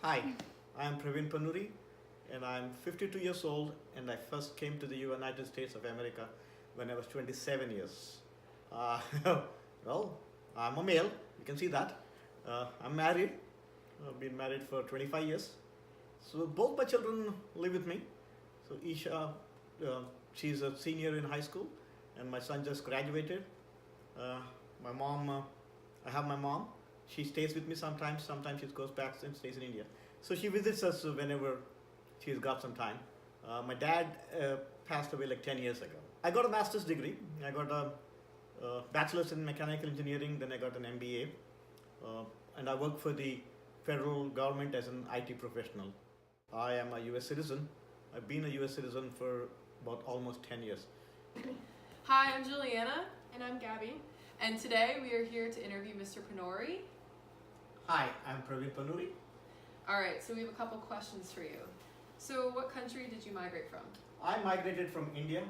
Hi, I'm Praveen Panuri and I'm 52 years old and I first came to the United States of America when I was 27 years. Uh, well, I'm a male, you can see that. I'm married, I've been married for 25 years. So both my children live with me. So Isha, she's a senior in high school and my son just graduated. Uh, my mom, I have my mom. She stays with me sometimes. Sometimes she goes back and stays in India. So she visits us whenever she's got some time. My dad passed away like 10 years ago. I got a master's degree. I got a bachelor's in mechanical engineering. Then I got an MBA. And I work for the federal government as an IT professional. I am a US citizen. I've been a US citizen for about almost 10 years. Hi, I'm Juliana, And I'm Gabby. and today we are here to interview Mr. Panori. Hi, I'm Praveen Panuri. All right, so we have a couple questions for you. So, what country did you migrate from? I migrated from India.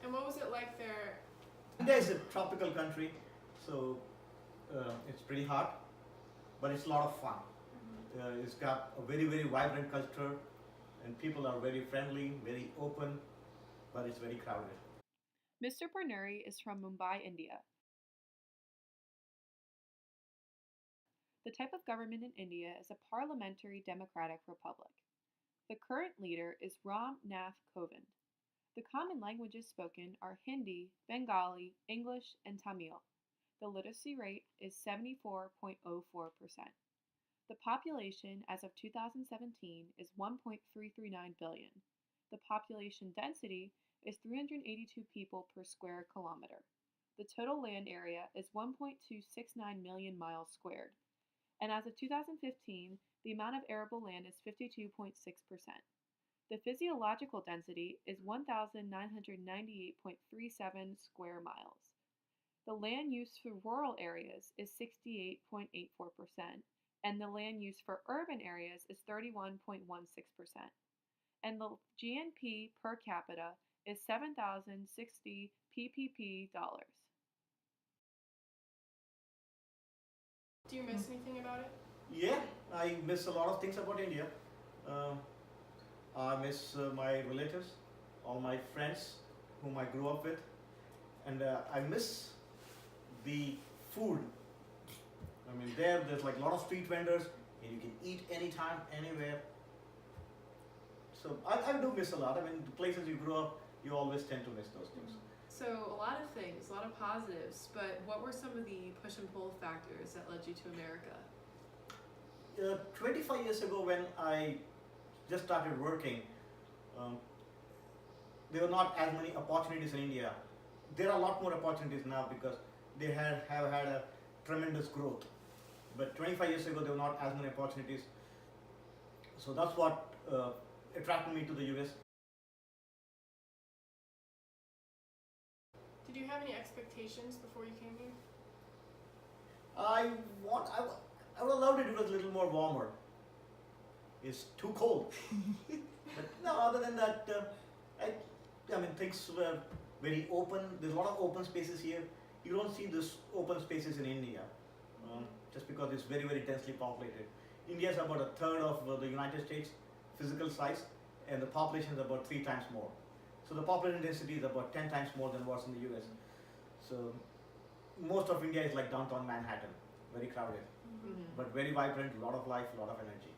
And what was it like there? India is a tropical country, so it's pretty hot, but it's a lot of fun. It's got a very, very vibrant culture, and people are very friendly, very open, but it's very crowded. Mr. Pernuri is from Mumbai, India. The type of government in India is a parliamentary democratic republic. The current leader is Ram Nath Kovind. The common languages spoken are Hindi, Bengali, English, and Tamil. The literacy rate is 74.04%. The population as of 2017 is 1.339 billion. The population density is 382 people per square kilometer. The total land area is 1.269 million miles squared. And as of 2015, the amount of arable land is 52.6%. The physiological density is 1,998.37 square miles. The land use for rural areas is 68.84%, and the land use for urban areas is 31.16%. And the GNP per capita is 7,060 PPP dollars. Do you miss anything about it? Yeah, I miss a lot of things about India. Uh, I miss my relatives, all my friends whom I grew up with, and I miss the food. I mean, there's like a lot of street vendors, and you can eat anytime, anywhere. So I do miss a lot. I mean, the places you grew up, you always tend to miss those things. So, a lot of things, a lot of positives, but what were some of the push and pull factors that led you to America? 25 years ago, when I just started working, um, there were not as many opportunities in India. There are a lot more opportunities now because they have had a tremendous growth. But 25 years ago, there were not as many opportunities. So that's what attracted me to the US. Did you have any expectations before you came here? I want. I would love it was a little more warmer. It's too cold. But no, other than that, I mean things were very open. There's a lot of open spaces here. You don't see this open spaces in India, just because it's very, very densely populated. India is about a third of the United States physical size, and the population is about 3 times more. So the population density is about 10 times more than what's in the US. So most of India is like downtown Manhattan, very crowded, but very vibrant, a lot of life, a lot of energy.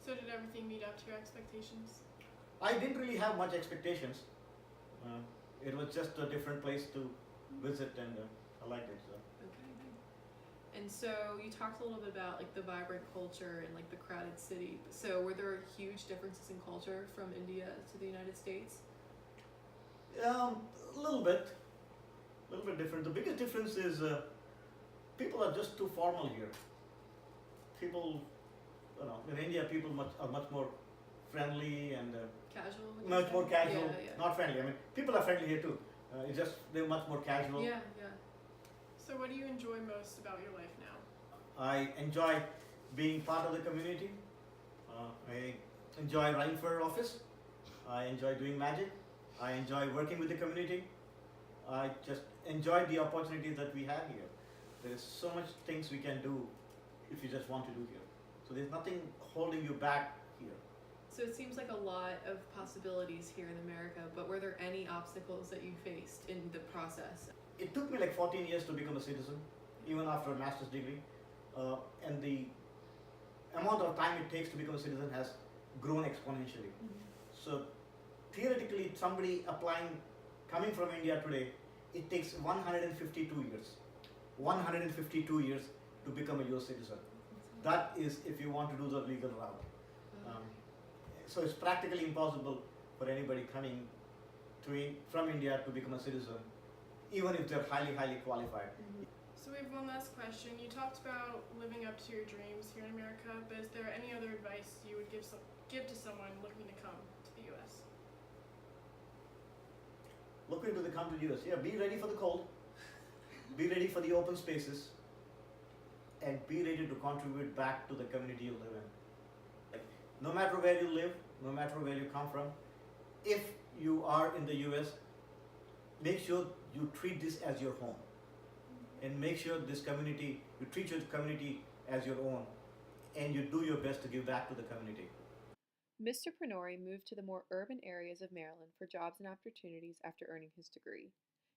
So did everything meet up to your expectations? I didn't really have much expectations. It was just a different place to visit, and I liked it. So. Okay, good. And so, you talked a little bit about like the vibrant culture and like the crowded city. So, were there huge differences in culture from India to the United States? A little bit different. The biggest difference is people are just too formal here. People, in India, people are much more friendly and Casual? would you much say? more casual. Yeah, yeah. Not friendly. I mean, people are friendly here too. It's just they're much more casual. Yeah, yeah. So what do you enjoy most about your life now? I enjoy being part of the community. I enjoy running for office. I enjoy doing magic. I enjoy working with the community. I just enjoy the opportunities that we have here. There is so much things we can do if you just want to do here. So there's nothing holding you back here. So it seems like a lot of possibilities here in America, but were there any obstacles that you faced in the process? It took me like 14 years to become a citizen, even after a master's degree. And the amount of time it takes to become a citizen has grown exponentially. So theoretically, somebody coming from India today, it takes 152 years. 152 years to become a US citizen. That is if you want to do the legal route. So it's practically impossible for anybody coming from India to become a citizen, even if they're highly, highly qualified. So we have one last question. You talked about living up to your dreams here in America, but is there any other advice you would give to someone looking to come to the U.S.? Looking to come to the US, yeah, be ready for the cold, be ready for the open spaces, and be ready to contribute back to the community you live in. Like, no matter where you live, no matter where you come from, if you are in the US, make sure you treat this as your home. And make sure you treat your community as your own, and you do your best to give back to the community. Mr. Pranori moved to the more urban areas of Maryland for jobs and opportunities after earning his degree.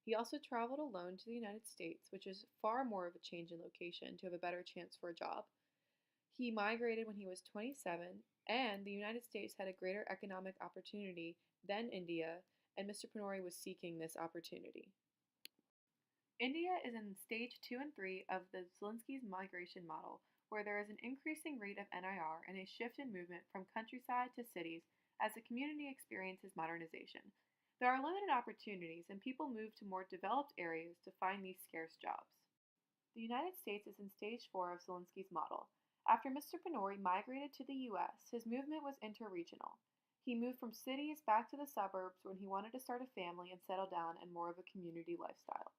He also traveled alone to the United States, which is far more of a change in location to have a better chance for a job. He migrated when he was 27, and the United States had a greater economic opportunity than India, and Mr. Pranori was seeking this opportunity. India is in stage 2 and 3 of the Zelensky's migration model, where there is an increasing rate of NIR and a shift in movement from countryside to cities as the community experiences modernization. There are limited opportunities, and people move to more developed areas to find these scarce jobs. The United States is in stage 4 of Zelensky's model. After Mr. Pranori migrated to the U.S., his movement was interregional. He moved from cities back to the suburbs when he wanted to start a family and settle down in more of a community lifestyle.